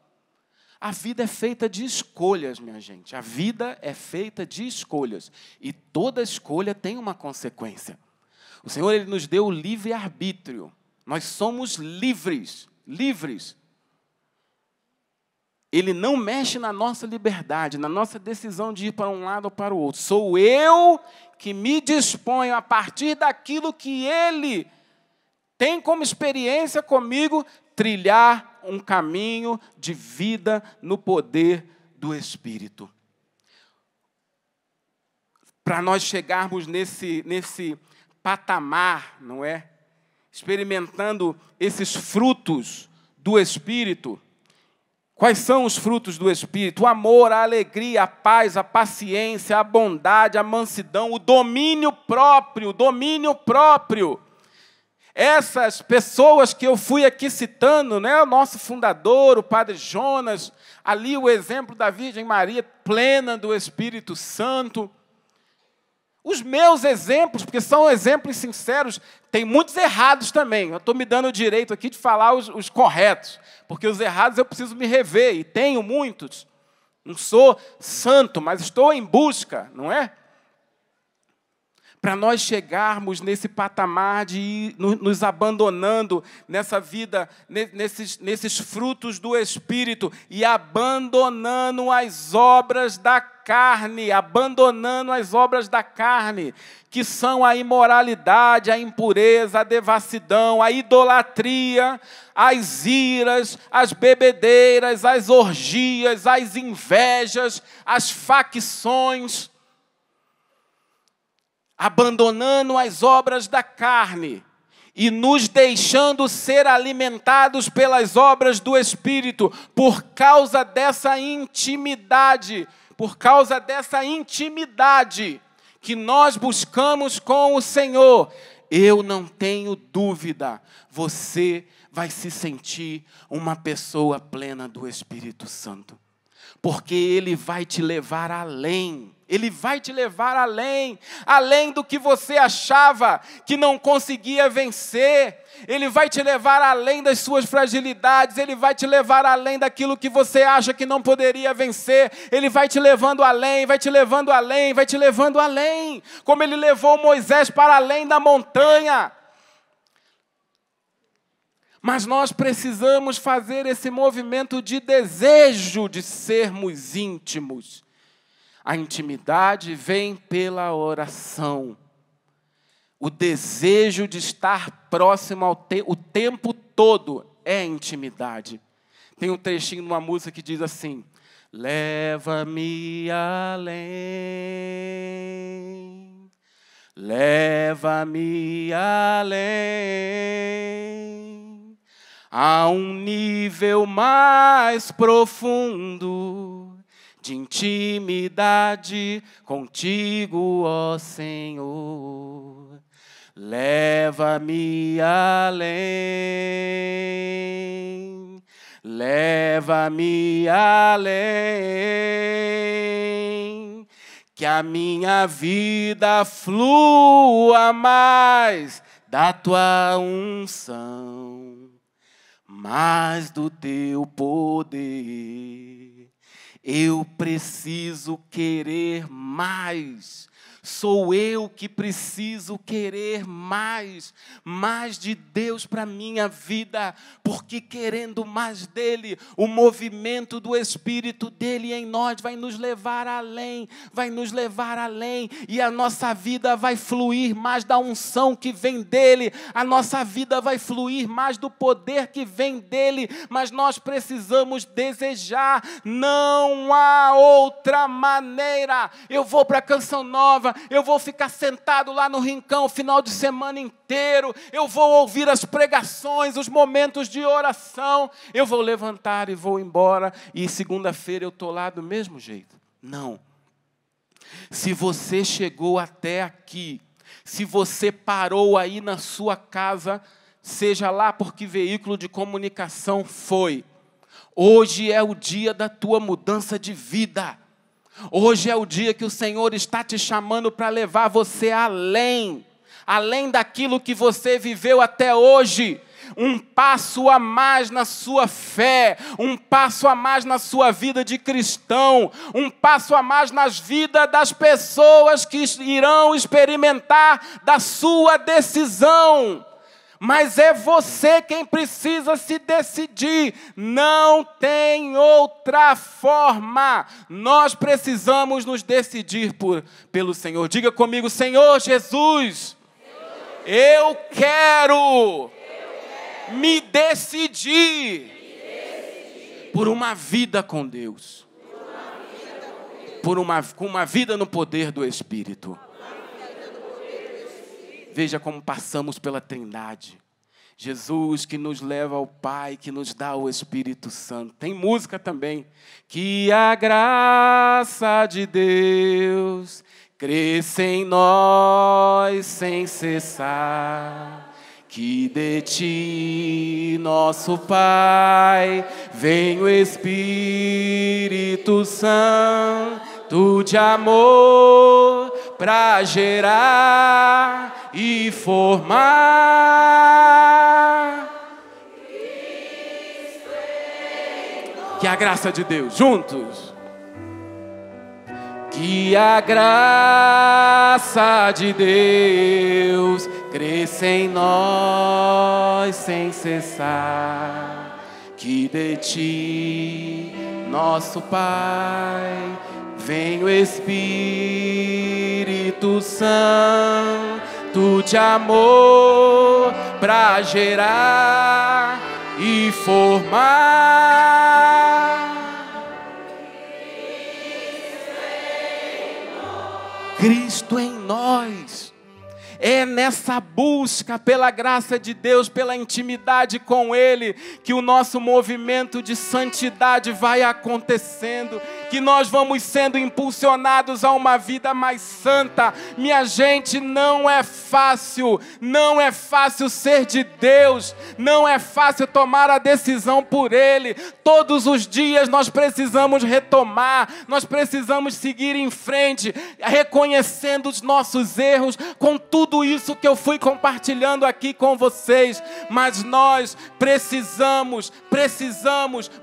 A vida é feita de escolhas, minha gente. A vida é feita de escolhas. E toda escolha tem uma consequência. O Senhor, Ele nos deu o livre-arbítrio. Nós somos livres. Livres. Ele não mexe na nossa liberdade, na nossa decisão de ir para um lado ou para o outro. Sou eu que me disponho, a partir daquilo que Ele tem como experiência comigo, trilhar um caminho de vida no poder do Espírito. Para nós chegarmos nesse patamar, não é? Experimentando esses frutos do Espírito. Quais são os frutos do Espírito? O amor, a alegria, a paz, a paciência, a bondade, a mansidão, o domínio próprio, Essas pessoas que eu fui aqui citando, né, o nosso fundador, o Padre Jonas, ali o exemplo da Virgem Maria, plena do Espírito Santo. Os meus exemplos, porque são exemplos sinceros, tem muitos errados também. Eu estou me dando o direito aqui de falar os corretos, porque os errados eu preciso me rever, e tenho muitos. Não sou santo, mas estou em busca, não é? Para nós chegarmos nesse patamar de ir nos abandonando nessa vida, nesses frutos do Espírito, e abandonando as obras da carne, que são a imoralidade, a impureza, a devassidão, a idolatria, as iras, as bebedeiras, as orgias, as invejas, as facções. Abandonando as obras da carne e nos deixando ser alimentados pelas obras do Espírito, por causa dessa intimidade que nós buscamos com o Senhor. Eu não tenho dúvida, você vai se sentir uma pessoa plena do Espírito Santo, porque Ele vai te levar além. Ele vai te levar além do que você achava que não conseguia vencer. Ele vai te levar além das suas fragilidades. Ele vai te levar além daquilo que você acha que não poderia vencer. Ele vai te levando além, vai te levando além, vai te levando além. Como Ele levou Moisés para além da montanha. Mas nós precisamos fazer esse movimento de desejo de sermos íntimos. A intimidade vem pela oração. O desejo de estar próximo o tempo todo é intimidade. Tem um trechinho numa música que diz assim: leva-me além, leva-me além, a um nível mais profundo de intimidade contigo, ó Senhor. Leva-me além, leva-me além, que a minha vida flua mais da tua unção, mais do teu poder. Eu preciso querer mais. Sou eu que preciso querer mais de Deus para a minha vida, porque querendo mais dEle, o movimento do Espírito dEle em nós vai nos levar além, e a nossa vida vai fluir mais da unção que vem dEle, a nossa vida vai fluir mais do poder que vem dEle, mas nós precisamos desejar, não há outra maneira. Eu vou para a Canção Nova, eu vou ficar sentado lá no rincão o final de semana inteiro, eu vou ouvir as pregações, os momentos de oração, eu vou levantar e vou embora, e segunda-feira eu estou lá do mesmo jeito. Não. Se você chegou até aqui, se você parou aí na sua casa, seja lá por que veículo de comunicação foi, hoje é o dia da tua mudança de vida. Hoje é o dia que o Senhor está te chamando para levar você além daquilo que você viveu até hoje. Um passo a mais na sua fé, um passo a mais na sua vida de cristão, um passo a mais nas vidas das pessoas que irão experimentar da sua decisão. Mas é você quem precisa se decidir, não tem outra forma. Nós precisamos nos decidir pelo Senhor. Diga comigo: Senhor Jesus, eu quero me decidir por uma vida com Deus, com uma vida no poder do Espírito. Veja como passamos pela Trindade. Jesus que nos leva ao Pai, que nos dá o Espírito Santo. Tem música também. Que a graça de Deus cresça em nós sem cessar. Que de ti, nosso Pai, vem o Espírito Santo de amor para gerar e formar. Que a graça de Deus, juntos. Que a graça de Deus cresça em nós sem cessar. Que de ti, nosso Pai, vem o Espírito Santo de amor para gerar e formar. Cristo em nós. É nessa busca pela graça de Deus, pela intimidade com Ele, que o nosso movimento de santidade vai acontecendo, que nós vamos sendo impulsionados a uma vida mais santa. Minha gente, não é fácil ser de Deus, não é fácil tomar a decisão por Ele. Todos os dias nós precisamos retomar, nós precisamos seguir em frente, reconhecendo os nossos erros, com tudo isso que eu fui compartilhando aqui com vocês, mas nós precisamos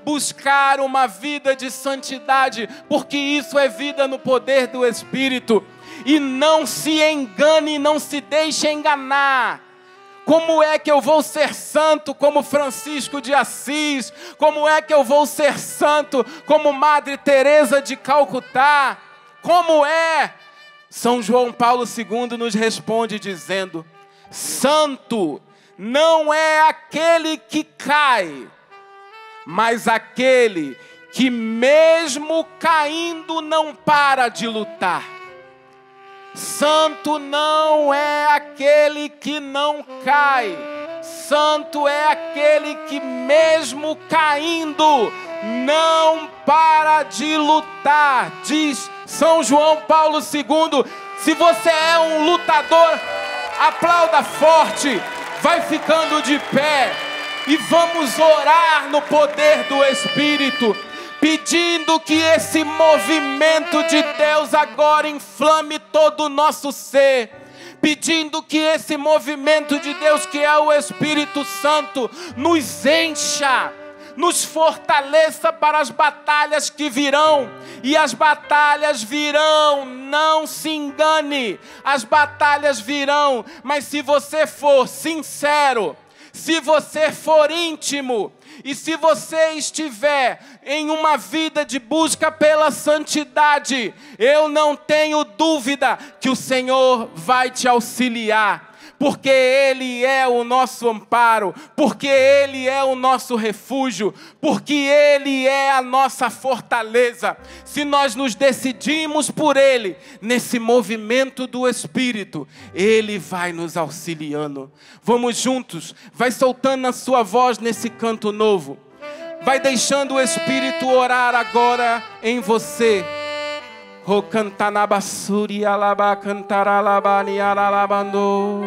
buscar uma vida de santidade, porque isso é vida no poder do Espírito. E não se engane, não se deixe enganar. Como é que eu vou ser santo como Francisco de Assis? Como é que eu vou ser santo como Madre Teresa de Calcutá? Como é? São João Paulo II nos responde dizendo: santo não é aquele que cai, mas aquele que mesmo caindo não para de lutar. Santo não é aquele que não cai, santo é aquele que mesmo caindo não para de lutar. Diz São João Paulo II. Se você é um lutador, aplauda forte, vai ficando de pé e vamos orar no poder do Espírito, pedindo que esse movimento de Deus agora inflame todo o nosso ser, pedindo que esse movimento de Deus, que é o Espírito Santo, nos encha, nos fortaleça para as batalhas que virão. E as batalhas virão, não se engane, as batalhas virão, mas se você for sincero, se você for íntimo, e se você estiver em uma vida de busca pela santidade, eu não tenho dúvida que o Senhor vai te auxiliar, porque Ele é o nosso amparo, porque Ele é o nosso refúgio, porque Ele é a nossa fortaleza. Se nós nos decidimos por Ele, nesse movimento do Espírito, Ele vai nos auxiliando. Vamos juntos, vai soltando a sua voz nesse canto novo, vai deixando o Espírito orar agora em você. O cantanabassuri alaba cantaralabani alalabando.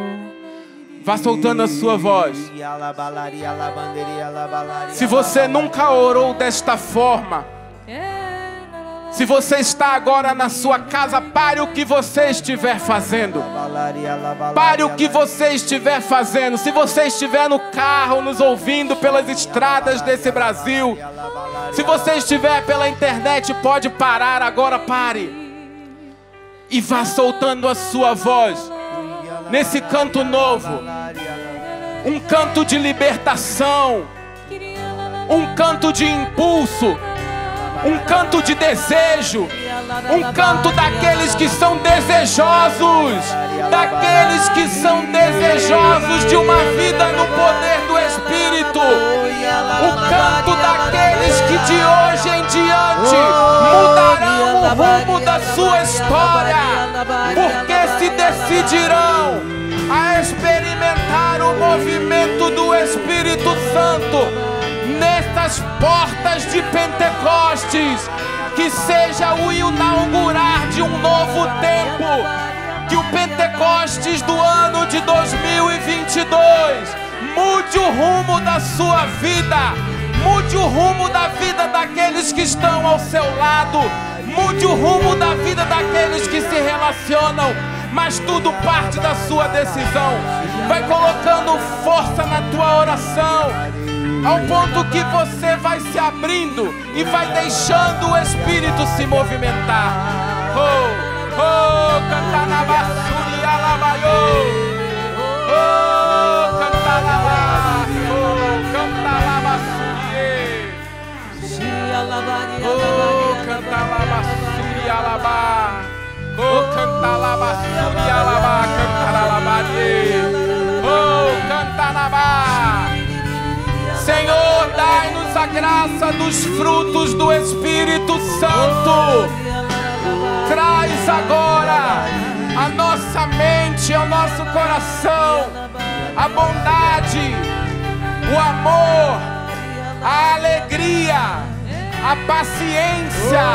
Vá soltando a sua voz. Se você nunca orou desta forma, se você está agora na sua casa, pare o que você estiver fazendo. Pare o que você estiver fazendo. Se você estiver no carro, nos ouvindo pelas estradas desse Brasil, se você estiver pela internet, pode parar agora, pare. E vá soltando a sua voz nesse canto novo. Um canto de libertação, um canto de impulso, um canto de desejo, um canto daqueles que são desejosos, daqueles que são desejosos de uma vida no poder do Espírito, o canto daqueles que de hoje em diante mudarão o rumo da sua história, porque se decidirão a experimentar o movimento do Espírito Santo nessas portas de Pentecostes. Que seja o inaugurar de um novo tempo, que o Pentecostes do ano de 2022 mude o rumo da sua vida, mude o rumo da vida daqueles que estão ao seu lado, mude o rumo da vida daqueles que se relacionam, mas tudo parte da sua decisão. Vai colocando força na tua oração, ao ponto que você vai se abrindo e vai deixando o Espírito se movimentar. Oh, oh, cantanabassuri alabaiô. Oh, cantalabassuri, cantalabassuri. Oh, cantalabassuri alabá. Oh, cantalabassuri alabá, cantalabari. Oh, cantanabá. Senhor, dai-nos a graça dos frutos do Espírito Santo. Traz agora a nossa mente, ao nosso coração, a bondade, o amor, a alegria, a paciência,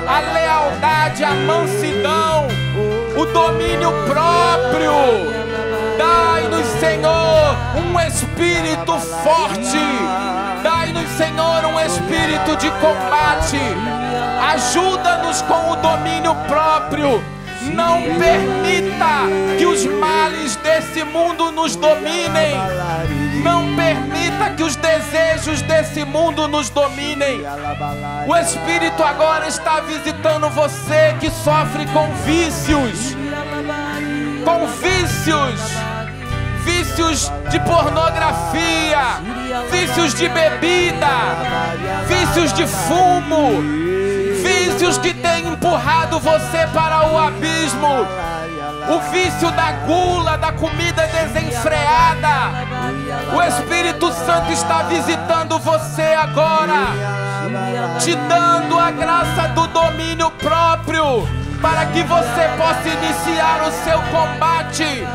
a lealdade, a mansidão, o domínio próprio. Dai-nos, Senhor, um espírito forte. Dai-nos, Senhor, um espírito de combate. Ajuda-nos com o domínio próprio. Não permita que os males desse mundo nos dominem. Não permita que os desejos desse mundo nos dominem. O Espírito agora está visitando você que sofre com vícios. Com vícios. Vícios de pornografia, vícios de bebida, vícios de fumo, vícios que têm empurrado você para o abismo. O vício da gula, da comida desenfreada. O Espírito Santo está visitando você agora, te dando a graça do domínio próprio, para que você possa iniciar o seu combate.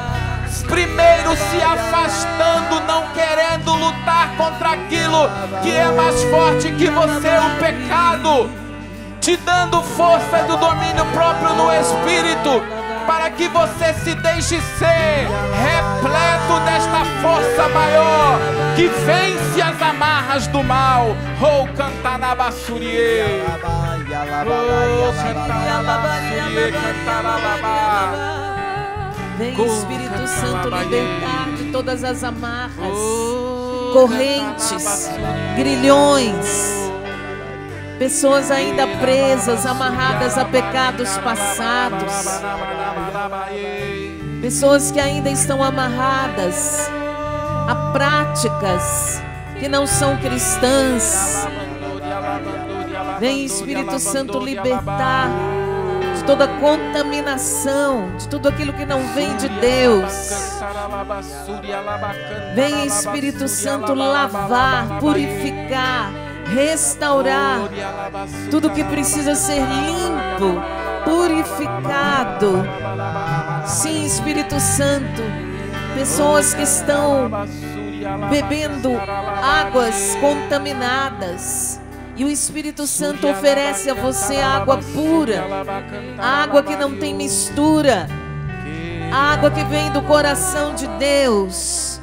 Primeiro se afastando, não querendo lutar contra aquilo que é mais forte que você, o pecado. Te dando força do domínio próprio no Espírito, para que você se deixe ser repleto desta força maior, que vence as amarras do mal. Oh, cantanabassurie. Oh, cantanabassurie, cantanababa. Vem, Espírito Santo, libertar de todas as amarras, correntes, grilhões, pessoas ainda presas, amarradas a pecados passados, pessoas que ainda estão amarradas a práticas que não são cristãs. Vem, Espírito Santo, libertar de toda contaminação, de tudo aquilo que não vem de Deus. Vem, Espírito Santo, lavar, purificar, restaurar tudo que precisa ser limpo, purificado. Sim, Espírito Santo, pessoas que estão bebendo águas contaminadas, e o Espírito Santo oferece a você água pura, água que não tem mistura, água que vem do coração de Deus.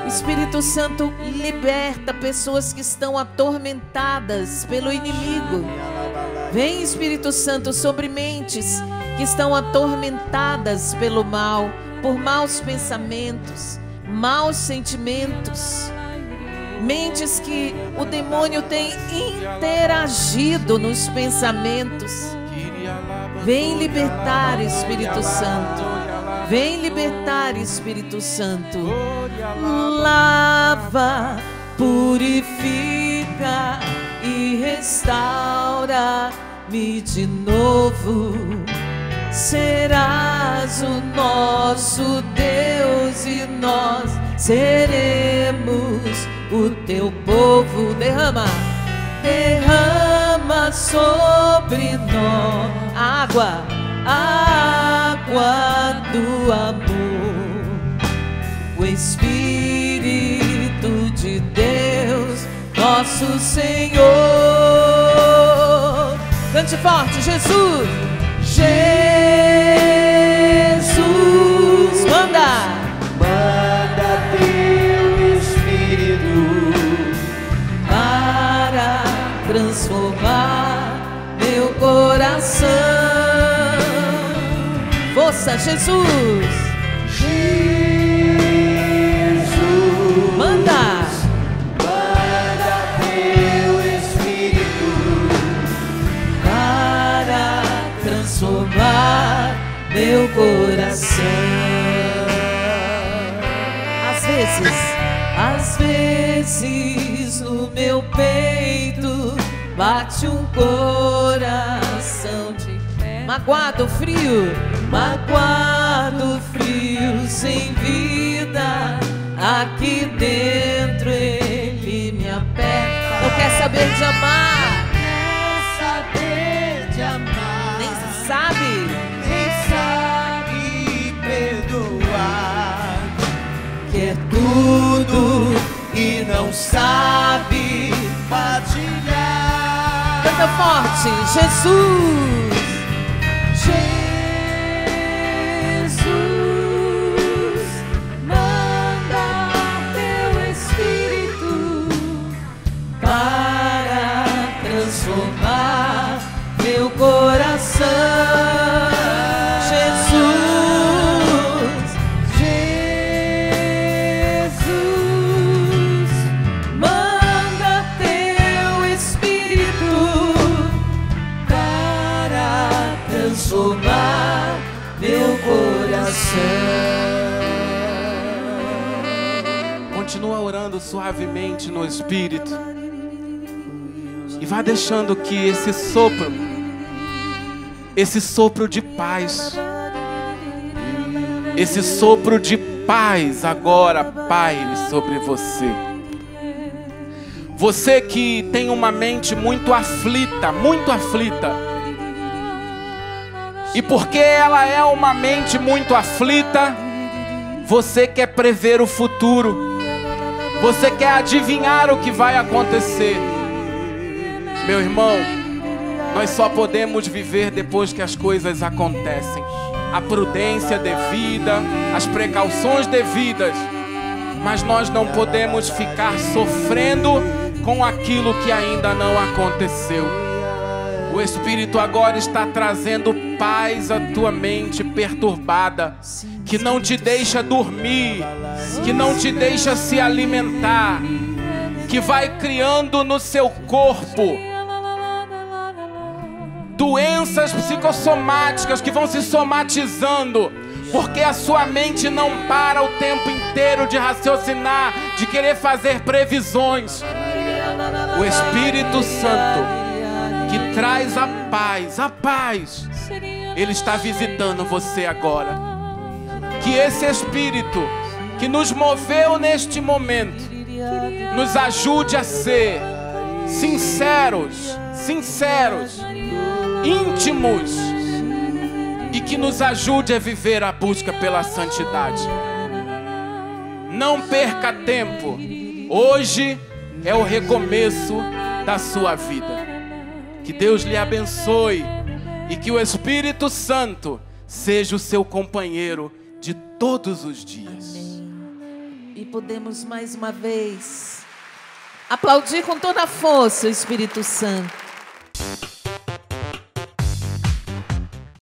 Espírito Santo liberta pessoas que estão atormentadas pelo inimigo. Vem, Espírito Santo, sobre mentes que estão atormentadas pelo mal, por maus pensamentos, maus sentimentos. Mentes que o demônio tem interagido nos pensamentos. Vem libertar, Espírito Santo. Vem libertar, Espírito Santo. Lava, purifica e restaura-me de novo. Serás o nosso Deus e nós seremos o teu povo. Derrama, derrama sobre nós água, água do amor. O Espírito de Deus, nosso Senhor. Cante forte, Jesus. Jesus, manda. Transformar meu coração. Força, Jesus. Jesus, manda. Manda teu Espírito para transformar meu coração. Às vezes no meu peito bate um coração de magoado, frio, sem vida. Aqui dentro ele me aperta. Não quer saber de amar, nem sabe perdoar. Quer tudo e não sabe partilhar. Canta forte, Jesus. Jesus, manda teu Espírito para transformar meu coração. Continua orando suavemente no Espírito. E vá deixando que esse sopro de paz, esse sopro de paz agora paire sobre você. Você que tem uma mente muito aflita, e porque ela é uma mente muito aflita, você quer prever o futuro, você quer adivinhar o que vai acontecer. Meu irmão, nós só podemos viver depois que as coisas acontecem. A prudência devida, as precauções devidas, mas nós não podemos ficar sofrendo com aquilo que ainda não aconteceu. O Espírito agora está trazendo paz à tua mente perturbada, que não te deixa dormir, que não te deixa se alimentar, que vai criando no seu corpo doenças psicossomáticas que vão se somatizando, porque a sua mente não para o tempo inteiro de raciocinar, de querer fazer previsões. O Espírito Santo, que traz a paz, Ele está visitando você agora. Que esse Espírito que nos moveu neste momento nos ajude a ser sinceros, íntimos, e que nos ajude a viver a busca pela santidade. Não perca tempo. Hoje é o recomeço da sua vida. Que Deus lhe abençoe e que o Espírito Santo seja o seu companheiro de todos os dias. Amém. E podemos mais uma vez aplaudir com toda a força o Espírito Santo.